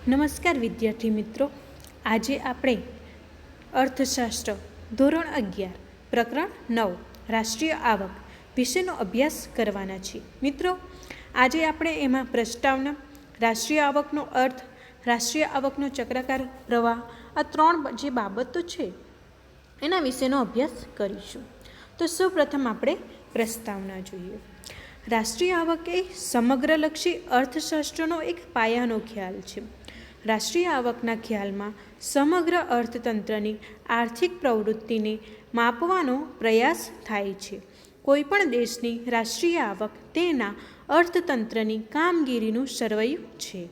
નમસ્કાર વિદ્યાર્થી મિત્રો, આજે આપણે અર્થશાસ્ત્ર ધોરણ 11 પ્રકરણ 9 રાષ્ટ્રીય આવક વિશેનો અભ્યાસ કરવાના છીએ. મિત્રો, આજે આપણે એમાં પ્રસ્તાવના, રાષ્ટ્રીય આવકનો અર્થ, રાષ્ટ્રીય આવકનો ચક્રાકાર પ્રવાહ, આ ત્રણ જે બાબતો છે એના વિશેનો અભ્યાસ કરીશું. તો સૌપ્રથમ આપણે પ્રસ્તાવના જોઈએ. રાષ્ટ્રીય આવક એ સમગ્રલક્ષી અર્થશાસ્ત્રનો એક પાયાનો ખ્યાલ છે. રાષ્ટ્રીય આવકના ખ્યાલમાં સમગ્ર અર્થતંત્રની આર્થિક પ્રવૃત્તિને માપવાનો પ્રયાસ થાય છે. કોઈપણ દેશની રાષ્ટ્રીય આવક તેના અર્થતંત્રની કામગીરીનું સરવૈયું છે.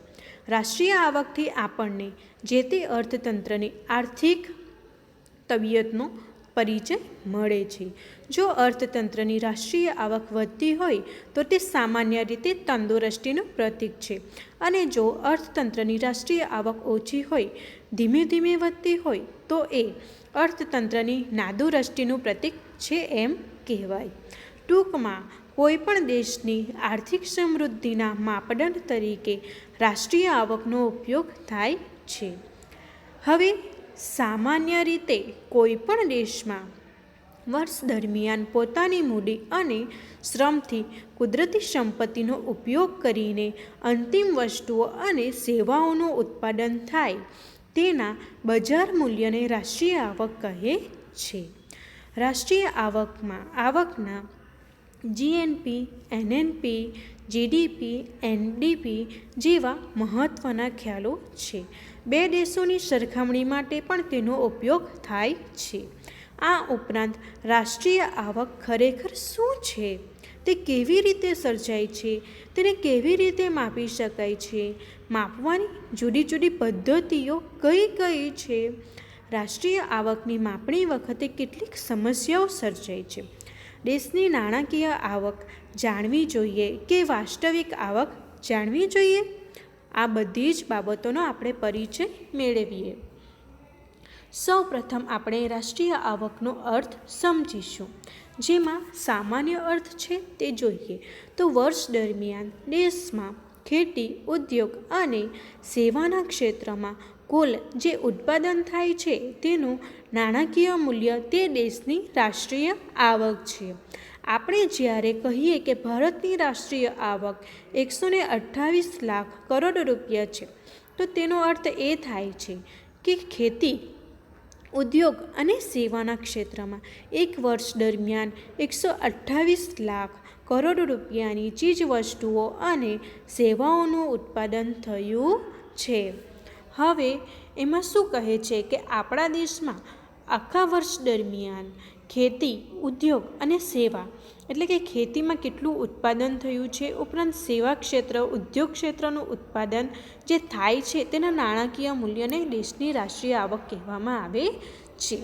રાષ્ટ્રીય આવકથી આપણને જે તે અર્થતંત્રની આર્થિક તબિયતનો પરિચય મળે છે. જો અર્થતંત્રની રાષ્ટ્રીય આવક વધતી હોય તો તે સામાન્ય રીતે તંદુરસ્તીનું પ્રતીક છે, અને જો અર્થતંત્રની રાષ્ટ્રીય આવક ઓછી હોય, ધીમે ધીમે વધતી હોય, તો એ અર્થતંત્રની નાદુરસ્તીનું પ્રતીક છે એમ કહેવાય. ટૂંકમાં કોઈપણ દેશની આર્થિક સમૃદ્ધિના માપદંડ તરીકે રાષ્ટ્રીય આવકનો ઉપયોગ થાય છે. હવે સામાન્ય રીતે કોઈપણ દેશમાં વર્ષ દરમિયાન પોતાની મૂડી અને શ્રમથી કુદરતી સંપત્તિનો ઉપયોગ કરીને અંતિમ વસ્તુઓ અને સેવાઓનું ઉત્પાદન થાય તેના બજાર મૂલ્યને રાષ્ટ્રીય આવક કહે છે. રાષ્ટ્રીય આવકના જીએનપી, એનએનપી, જીડીપી, એનડીપી જેવા મહત્ત્વના ખ્યાલો છે. બે દેશોની સરખામણી માટે પણ તેનો ઉપયોગ થાય છે. આ ઉપરાંત રાષ્ટ્રીય આવક ખરેખર શું છે, તે કેવી રીતે સર્જાય છે, તેને કેવી રીતે માપી શકાય છે, માપવાની જુદી જુદી પદ્ધતિઓ કઈ કઈ છે, રાષ્ટ્રીય આવકની માપણી વખતે કેટલીક સમસ્યાઓ સર્જાય છે, દેશની નાણાકીય આવક જાણવી જોઈએ કે વાસ્તવિક આવક જાણવી જોઈએ, આ બધી જ બાબતોનો આપણે પરિચય મેળવીએ. સૌ પ્રથમ આપણે રાષ્ટ્રીય આવકનો અર્થ સમજીશું, જેમાં સામાન્ય અર્થ છે તે જોઈએ તો વર્ષ દરમિયાન દેશમાં ખેતી, ઉદ્યોગ અને સેવાના ક્ષેત્રમાં કુલ જે ઉત્પાદન થાય છે તેનું નાણાકીય મૂલ્ય તે દેશની રાષ્ટ્રીય આવક છે. આપણે જ્યારે કહીએ કે ભારતની રાષ્ટ્રીય આવક 128 લાખ કરોડ રૂપિયા છે, તો તેનો અર્થ એ થાય છે કે ખેતી, ઉદ્યોગ અને સેવાના ક્ષેત્રમાં એક વર્ષ દરમિયાન 128 લાખ કરોડ રૂપિયાની ચીજવસ્તુઓ અને સેવાઓનું ઉત્પાદન થયું છે. હવે એમાં શું કહે છે કે આપણા દેશમાં આખા વર્ષ દરમિયાન ખેતી, ઉદ્યોગ અને સેવા એટલે કે ખેતીમાં કેટલું ઉત્પાદન થયું છે, ઉપરાંત સેવા ક્ષેત્ર, ઉદ્યોગ ક્ષેત્રનું ઉત્પાદન જે થાય છે તેના નાણાકીય મૂલ્યને દેશની રાષ્ટ્રીય આવક કહેવામાં આવે છે.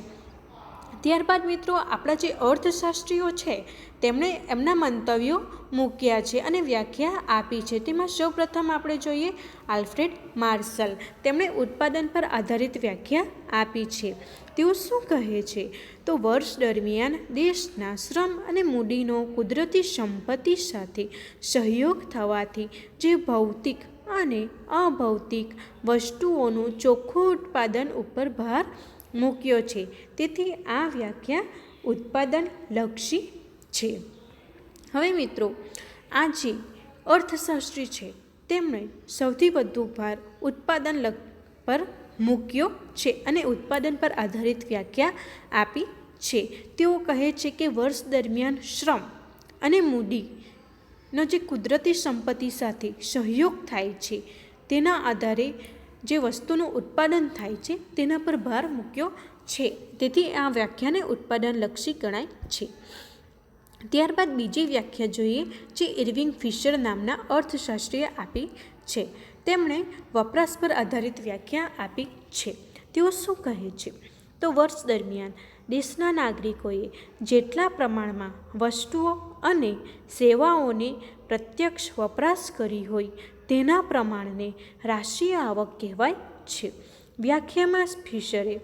ત્યારબાદ મિત્રો, આપણા જે અર્થશાસ્ત્રીઓ છે તેમણે એમના મંતવ્યો મૂક્યા છે અને વ્યાખ્યા આપી છે. તેમાં સૌપ્રથમ આપણે જોઈએ આલ્ફ્રેડ માર્શલ. તેમણે ઉત્પાદન પર આધારિત વ્યાખ્યા આપી છે. તેઓ શું કહે છે તો વર્ષ દરમિયાન દેશના શ્રમ અને મૂડીનો કુદરતી સંપત્તિ સાથે સહયોગ થવાથી જે ભૌતિક અને અભૌતિક વસ્તુઓનું ચોખ્ખું ઉત્પાદન ઉપર ભાર મૂક્યો છે. તેથી આ વ્યાખ્યા ઉત્પાદનલક્ષી છે. હવે મિત્રો, આ જે અર્થશાસ્ત્રી છે તેમણે સૌથી વધુ ભાર ઉત્પાદન પર મૂક્યો છે અને ઉત્પાદન પર આધારિત વ્યાખ્યા આપી છે. તેઓ કહે છે કે વર્ષ દરમિયાન શ્રમ અને મૂડીનો જે કુદરતી સંપત્તિ સાથે સહયોગ થાય છે તેના આધારે જે વસ્તુનું ઉત્પાદન થાય છે તેના પર ભાર મૂક્યો છે. તેથી આ વ્યાખ્યાને ઉત્પાદનલક્ષી ગણાય છે. ત્યારબાદ બીજી વ્યાખ્યા જોઈએ જે ઇર્વિંગ ફિશર નામના અર્થશાસ્ત્રીએ આપી છે. તેમણે વપરાશ પર આધારિત વ્યાખ્યા આપી છે. તેઓ શું કહે છે તો વર્ષ દરમિયાન દેશના નાગરિકોએ જેટલા પ્રમાણમાં વસ્તુઓ અને સેવાઓને પ્રત્યક્ષ વપરાશ કરી હોય તેના પ્રમાણને રાષ્ટ્રીય આવક કહેવાય છે. વ્યાખ્યામાં ફિશરે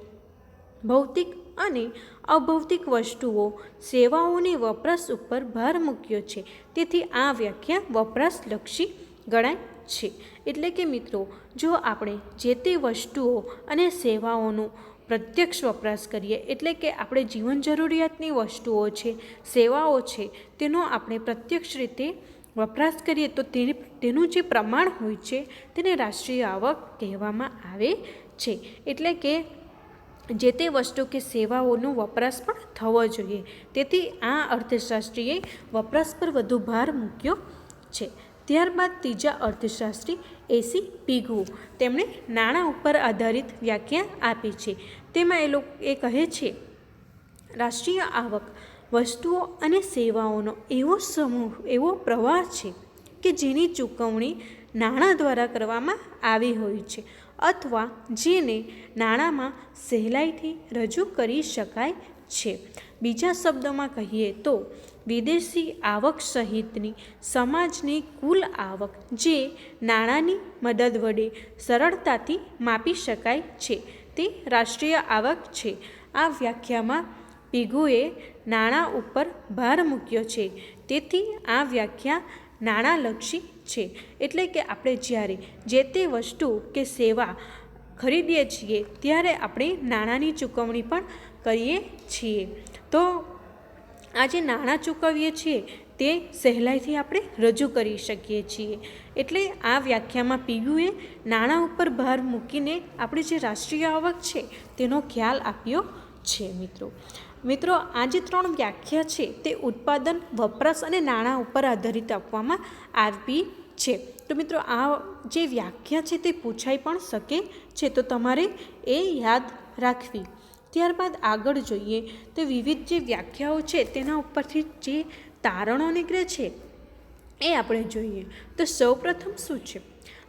ભૌતિક અને અભૌતિક વસ્તુઓ, સેવાઓની વપરાશ ઉપર ભાર મૂક્યો છે. તેથી આ વ્યાખ્યા વપરાશલક્ષી ગણાય છે. એટલે કે મિત્રો, જો આપણે જે તે વસ્તુઓ અને સેવાઓનું પ્રત્યક્ષ વપરાશ કરીએ, એટલે કે આપણે જીવન જરૂરિયાતની વસ્તુઓ છે, સેવાઓ છે, તેનો આપણે પ્રત્યક્ષ રીતે વપરાશ કરીએ તો તેનું જે પ્રમાણ હોય છે તેને રાષ્ટ્રીય આવક કહેવામાં આવે છે. એટલે કે જે તે વસ્તુ કે સેવાઓનો વપરાશ પણ થવો જોઈએ. તેથી આ અર્થશાસ્ત્રીએ વપરાશ પર વધુ ભાર મૂક્યો છે. ત્યારબાદ ત્રીજા અર્થશાસ્ત્રી એસી પિગુ, તેમણે નાણાં ઉપર આધારિત વ્યાખ્યા આપી છે. તેમાં એ કહે છે, રાષ્ટ્રીય આવક વસ્તુઓ અને સેવાઓનો એવો સમૂહ, એવો પ્રવાહ છે કે જેની ચૂકવણી નાણાં દ્વારા કરવામાં આવી હોય છે અથવા જેને નાણાંમાં સહેલાઈથી રજૂ કરી શકાય છે. બીજા શબ્દોમાં કહીએ તો વિદેશી આવક સહિતની સમાજની કુલ આવક જે નાણાંની મદદ વડે સરળતાથી માપી શકાય છે તે રાષ્ટ્રીય આવક છે. આ વ્યાખ્યામાં પિગુએ નાણાં ઉપર ભાર મૂક્યો છે. તેથી આ વ્યાખ્યા નાણાંલક્ષી છે. એટલે કે આપણે જ્યારે જે તે વસ્તુ કે સેવા ખરીદીએ છીએ ત્યારે આપણે નાણાંની ચૂકવણી પણ કરીએ છીએ. તો આ જે નાણાં ચૂકવીએ છીએ તે સહેલાઈથી આપણે રજૂ કરી શકીએ છીએ. એટલે આ વ્યાખ્યામાં પિગુએ નાણાં ઉપર ભાર મૂકીને આપણે જે રાષ્ટ્રીય આવક છે તેનો ખ્યાલ આપ્યો છે. મિત્રો, આ જે 3 વ્યાખ્યા છે તે ઉત્પાદન, વપરાશ અને નાણાં ઉપર આધારિત આપવામાં આવી છે. તો મિત્રો, આ જે વ્યાખ્યા છે તે પૂછાઈ પણ શકે છે, તો તમારે એ યાદ રાખવી. ત્યારબાદ આગળ જોઈએ તો વિવિધ જે વ્યાખ્યાઓ છે તેના ઉપરથી જે તારણો નીકળે છે એ આપણે જોઈએ. તો સૌપ્રથમ શું છે?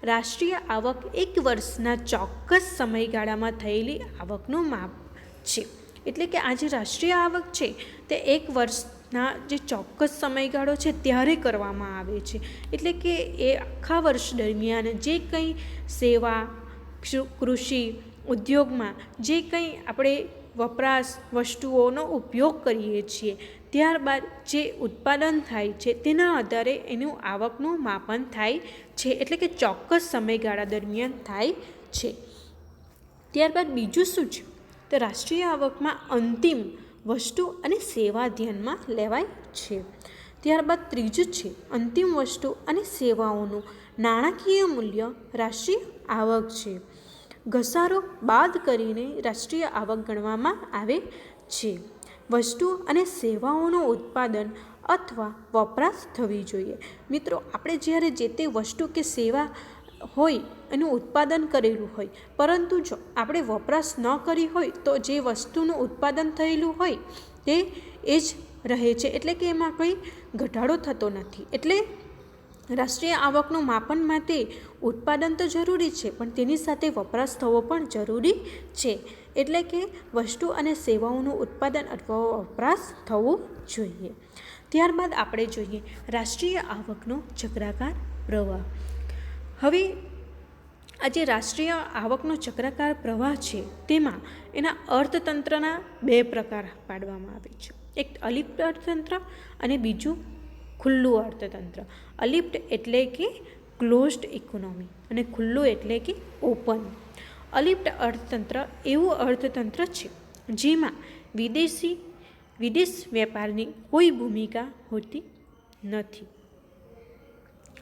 રાષ્ટ્રીય આવક એક વર્ષના ચોક્કસ સમયગાળામાં થયેલી આવકનું માપ છે. એટલે કે આ જે રાષ્ટ્રીય આવક છે તે એક વર્ષના જે ચોક્કસ સમયગાળો છે ત્યારે કરવામાં આવે છે. એટલે કે એ આખા વર્ષ દરમિયાન જે કંઈ સેવા, કૃષિ, ઉદ્યોગમાં જે કંઈ આપણે વપરાશ વસ્તુઓનો ઉપયોગ કરીએ છીએ ત્યારબાદ જે ઉત્પાદન થાય છે તેના આધારે એનું આવકનું માપન થાય છે. એટલે કે ચોક્કસ સમયગાળા દરમિયાન થાય છે. ત્યારબાદ બીજું શું છે? તો રાષ્ટ્રીય આવકમાં અંતિમ વસ્તુ અને સેવા ધ્યાનમાં લેવાય છે. ત્યારબાદ ત્રીજું છે અંતિમ વસ્તુ અને સેવાઓનું નાણાકીય મૂલ્ય રાષ્ટ્રીય આવક છે. ઘસારો બાદ કરીને રાષ્ટ્રીય આવક ગણવામાં આવે છે. વસ્તુ અને સેવાઓનું ઉત્પાદન અથવા વપરાશ થવી જોઈએ. મિત્રો, આપણે જ્યારે જે તે વસ્તુ કે સેવા હોય એનું ઉત્પાદન કરેલું હોય, પરંતુ જો આપણે વપરાશ ન કરી હોય તો જે વસ્તુનું ઉત્પાદન થયેલું હોય તે એ જ રહે છે. એટલે કે એમાં કંઈ ઘટાડો થતો નથી. એટલે રાષ્ટ્રીય આવકનું માપન માટે ઉત્પાદન તો જરૂરી છે પણ તેની સાથે વપરાશ થવો પણ જરૂરી છે. એટલે કે વસ્તુ અને સેવાઓનું ઉત્પાદન અથવા વપરાશ થવું જોઈએ. ત્યારબાદ આપણે જોઈએ રાષ્ટ્રીય આવકનો ચક્રાકાર પ્રવાહ. હવે આ જે રાષ્ટ્રીય આવકનો ચક્રાકાર પ્રવાહ છે તેમાં એના અર્થતંત્રના 2 પ્રકાર પાડવામાં આવે છે. એક અલિપ્ત અર્થતંત્ર અને બીજું ખુલ્લું અર્થતંત્ર. અલિપ્ત એટલે કે ક્લોઝડ ઇકોનોમી અને ખુલ્લું એટલે કે ઓપન. અલિપ્ત અર્થતંત્ર એવું અર્થતંત્ર છે જેમાં વિદેશ વેપારની કોઈ ભૂમિકા હોતી નથી.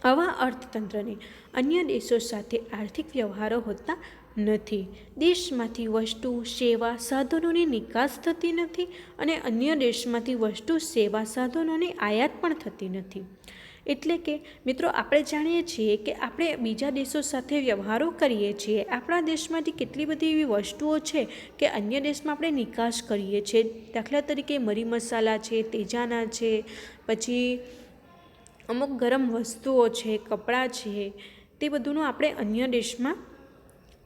આવા અર્થતંત્રને અન્ય દેશો સાથે આર્થિક વ્યવહારો હોતા નથી. દેશમાંથી વસ્તુ, સેવા, સાધનોની નિકાસ થતી નથી અને અન્ય દેશમાંથી વસ્તુ, સેવા, સાધનોની આયાત પણ થતી નથી. એટલે કે મિત્રો, આપણે જાણીએ છીએ કે આપણે બીજા દેશો સાથે વ્યવહારો કરીએ છીએ. આપણા દેશમાંથી કેટલી બધી એવી વસ્તુઓ છે કે અન્ય દેશમાં આપણે નિકાસ કરીએ છીએ. દાખલા તરીકે મરી મસાલા છે, તેજાના છે, પછી અમુક ગરમ વસ્તુઓ છે, કપડાં છે, તે બધુંનો આપણે અન્ય દેશમાં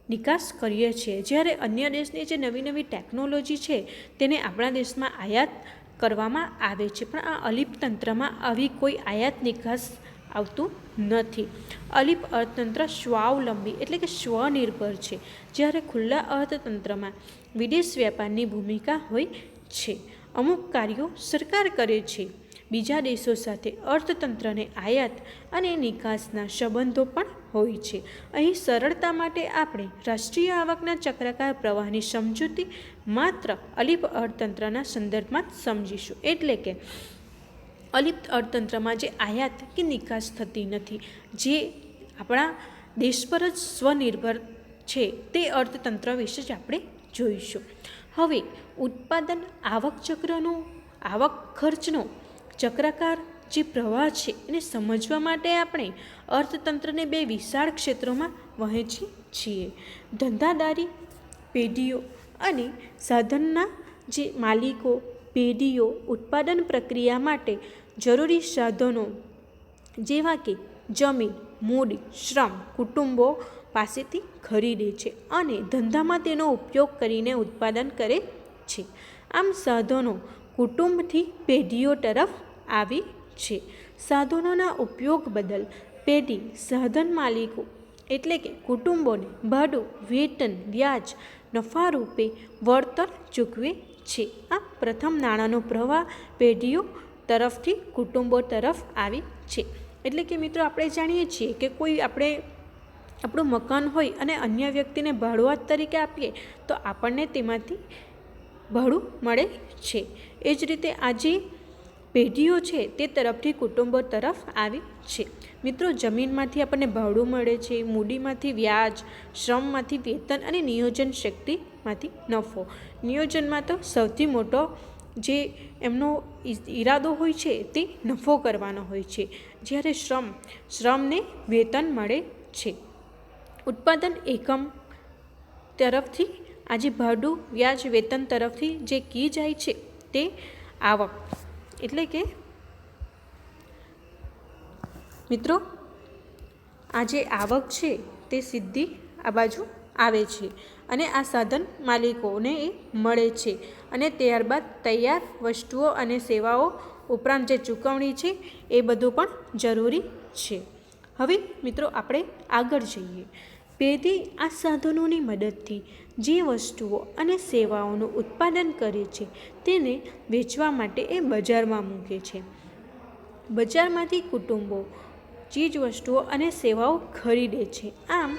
નિકાસ કરીએ છીએ. જ્યારે અન્ય દેશની જે નવી નવી ટેકનોલોજી છે તેને આપણા દેશમાં આયાત કરવામાં આવે છે. પણ આ અલિપ્ત તંત્રમાં આવી કોઈ આયાત નિકાસ આવતું નથી. અલિપ્ત અર્થતંત્ર સ્વાવલંબી એટલે કે સ્વનિર્ભર છે. જ્યારે ખુલ્લા અર્થતંત્રમાં વિદેશ વેપારની ભૂમિકા હોય છે. અમુક કાર્યો સરકાર કરે છે. બીજા દેશો સાથે અર્થતંત્રને આયાત અને નિકાસના સંબંધો પણ હોય છે. અહીં સરળતા માટે આપણે રાષ્ટ્રીય આવકના ચક્રાકાર પ્રવાહની સમજૂતી માત્ર અલિપ્ત અર્થતંત્રના સંદર્ભમાં જ સમજીશું. એટલે કે અલિપ્ત અર્થતંત્રમાં જે આયાત કે નિકાસ થતી નથી, જે આપણા દેશ પર જ સ્વનિર્ભર છે, તે અર્થતંત્ર વિશે જ આપણે જોઈશું. હવે ઉત્પાદન આવક ચક્રનો આવક ખર્ચનો ચક્રાકાર જે પ્રવાહ છે એને સમજવા માટે આપણે અર્થતંત્રને બે વિશાળ ક્ષેત્રોમાં વહેંચીએ છીએ. ધંધાદારી પેઢીઓ અને સાધનના જે માલિકો પેઢીઓ ઉત્પાદન પ્રક્રિયા માટે જરૂરી સાધનો જેવા કે જમીન, મૂડી, શ્રમ કુટુંબો પાસેથી ખરીદે છે અને ધંધામાં તેનો ઉપયોગ કરીને ઉત્પાદન કરે છે. આમ સાધનો કુટુંબથી પેઢીઓ તરફ આવી છે. સાધનોના ઉપયોગ બદલ પેઢી સાધન માલિકો એટલે કે કુટુંબોને ભાડું, વેતન, વ્યાજ, નફા રૂપે વળતર ચૂકવે છે. આ પ્રથમ નાણાંનો પ્રવાહ પેઢીઓ તરફથી કુટુંબો તરફ આવી છે. એટલે કે મિત્રો આપણે જાણીએ છીએ કે કોઈ આપણું મકાન હોય અને અન્ય વ્યક્તિને ભાડુઆત તરીકે આપીએ તો આપણને તેમાંથી ભાડું મળે છે. એ જ રીતે આજે પેઢીઓ છે તે તરફથી કુટુંબો તરફ આવી છે. મિત્રો જમીનમાંથી આપણને ભાડું મળે છે, મૂડીમાંથી વ્યાજ, શ્રમમાંથી વેતન અને નિયોજન શક્તિમાંથી નફો. નિયોજનમાં તો સૌથી મોટો જે એમનો ઈરાદો હોય છે તે નફો કરવાનો હોય છે, જ્યારે શ્રમને વેતન મળે છે. ઉત્પાદન એકમ તરફથી આજે ભાડું, વ્યાજ, વેતન તરફથી જે કી જાય છે તે આવક. એટલે કે મિત્રો આ જે આવક છે તે સીધી આ બાજુ આવે છે અને આ સાધન માલિકોને એ મળે છે અને ત્યારબાદ તૈયાર વસ્તુઓ અને સેવાઓ ઉપરાંત જે ચૂકવણી છે એ બધું પણ જરૂરી છે. હવે મિત્રો આપણે આગળ જઈએ. પેઢી આ સાધનોની મદદથી જે વસ્તુઓ અને સેવાઓનું ઉત્પાદન કરે છે તેને વેચવા માટે એ બજારમાં મૂકે છે. બજારમાંથી કુટુંબો ચીજ વસ્તુઓ અને સેવાઓ ખરીદે છે. આમ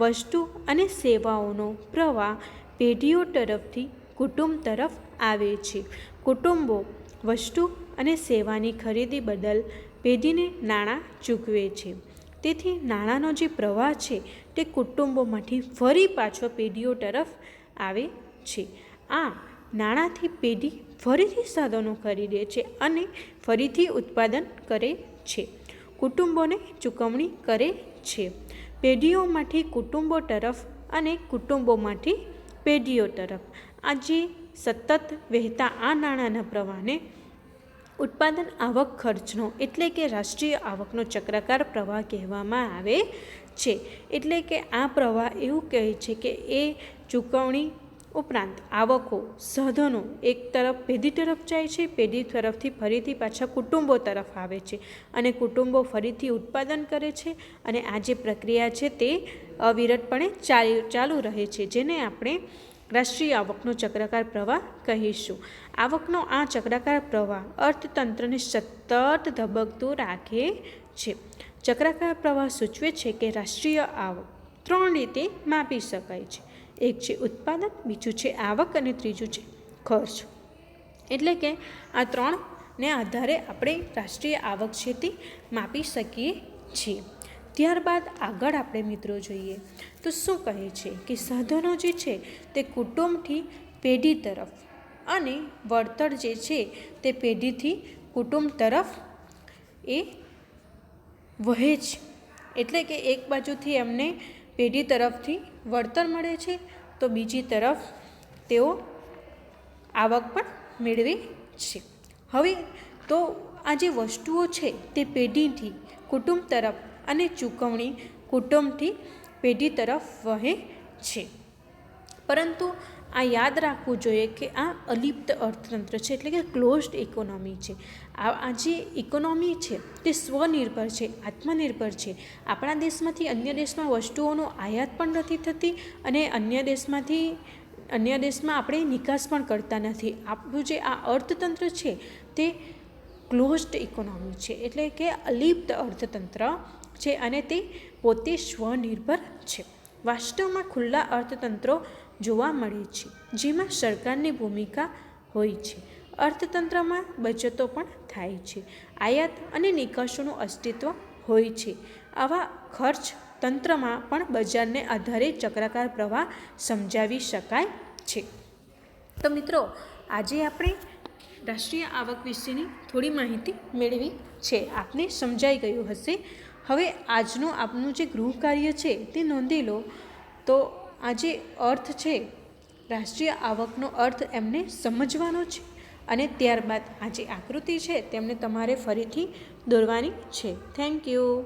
વસ્તુ અને સેવાઓનો પ્રવાહ પેઢીઓ તરફથી કુટુંબ તરફ આવે છે. કુટુંબો વસ્તુ અને સેવાની ખરીદી બદલ પેઢીને નાણાં ચૂકવે છે. તેથી નાણાંનો જે પ્રવાહ છે તે કુટુંબોમાંથી ફરી પાછો પેઢીઓ તરફ આવે છે. આ નાણાંથી પેઢી ફરીથી સાધનો ખરીદે છે અને ફરીથી ઉત્પાદન કરે છે, કુટુંબોને ચૂકવણી કરે છે. પેઢીઓમાંથી કુટુંબો તરફ અને કુટુંબોમાંથી પેઢીઓ તરફ આજે સતત વહેતા આ નાણાંના પ્રવાહને ઉત્પાદન આવક ખર્ચનો એટલે કે રાષ્ટ્રીય આવકનો ચક્રાકાર પ્રવાહ કહેવામાં આવે છે. એટલે કે આ પ્રવાહ એવું કહે છે કે એ ચૂકવણી ઉપરાંત આવકો, સાધનો એક તરફ પેઢી તરફ જાય છે, પેઢી તરફથી ફરીથી પાછા કુટુંબો તરફ આવે છે અને કુટુંબો ફરીથી ઉત્પાદન કરે છે અને આ જે પ્રક્રિયા છે તે અવિરતપણે ચાલુ રહે છે, જેને આપણે રાષ્ટ્રીય આવકનો ચક્રાકાર પ્રવાહ કહીશું. આવકનો આ ચક્રાકાર પ્રવાહ અર્થતંત્રને સતત ધબકતું રાખે છે. ચક્રાકાર પ્રવાહ સૂચવે છે કે રાષ્ટ્રીય આવક 3 રીતે માપી શકાય છે. એક છે ઉત્પાદન, બીજું છે આવક અને ત્રીજું છે ખર્ચ. એટલે કે આ 3ને આધારે આપણે રાષ્ટ્રીય આવક છે તે માપી શકીએ છીએ. ત્યારબાદ આગળ આપણે મિત્રો જોઈએ તો શું કહે છે કે સાધનો જે છે તે કુટુંબથી પેઢી તરફ અને વળતર જે છે તે પેઢીથી કુટુંબ તરફ એ વહે છે. એટલે કે એક બાજુથી એમને પેઢી તરફથી વળતર મળે છે તો બીજી તરફ તેઓ આવક પણ મેળવે છે. હવે તો આ જે વસ્તુઓ છે તે પેઢીથી કુટુંબ તરફ અને ચૂકવણી કુટુંબથી પેઢી તરફ વહે છે. પરંતુ આ યાદ રાખવું જોઈએ કે આ અલિપ્ત અર્થતંત્ર છે, એટલે કે ક્લોઝડ ઇકોનોમી છે. આ જે ઇકોનોમી છે તે સ્વનિર્ભર છે, આત્મનિર્ભર છે. આપણા દેશમાંથી અન્ય દેશમાં વસ્તુઓનો આયાત પણ નથી થતી અને અન્ય દેશમાં આપણે નિકાસ પણ કરતા નથી. આપણું જે આ અર્થતંત્ર છે તે ક્લોઝડ ઇકોનોમી છે, એટલે કે અલિપ્ત અર્થતંત્ર છે અને તે પોતે સ્વનિર્ભર છે. વાસ્તવમાં ખુલ્લા અર્થતંત્રો જોવા મળે છે જેમાં સરકારની ભૂમિકા હોય છે. અર્થતંત્રમાં બચતો પણ થાય છે. આયાત અને નિકાસનું અસ્તિત્વ હોય છે. આવા ખર્ચ તંત્રમાં પણ બજારને આધારે ચક્રાકાર પ્રવાહ સમજાવી શકાય છે. તો મિત્રો, આજે આપણે રાષ્ટ્રીય આવક વિશેની થોડી માહિતી મેળવી છે. આપને સમજાઈ ગયું હશે. હવે આજનું આપનું જે ગૃહ કાર્ય છે તે નોંધી લો. તો આ જે અર્થ છે, રાષ્ટ્રીય આવકનો અર્થ એમને સમજવાનો છે અને ત્યારબાદ આ જે આકૃતિ છે તેમને તમારે ફરીથી દોરવાની છે. Thank you.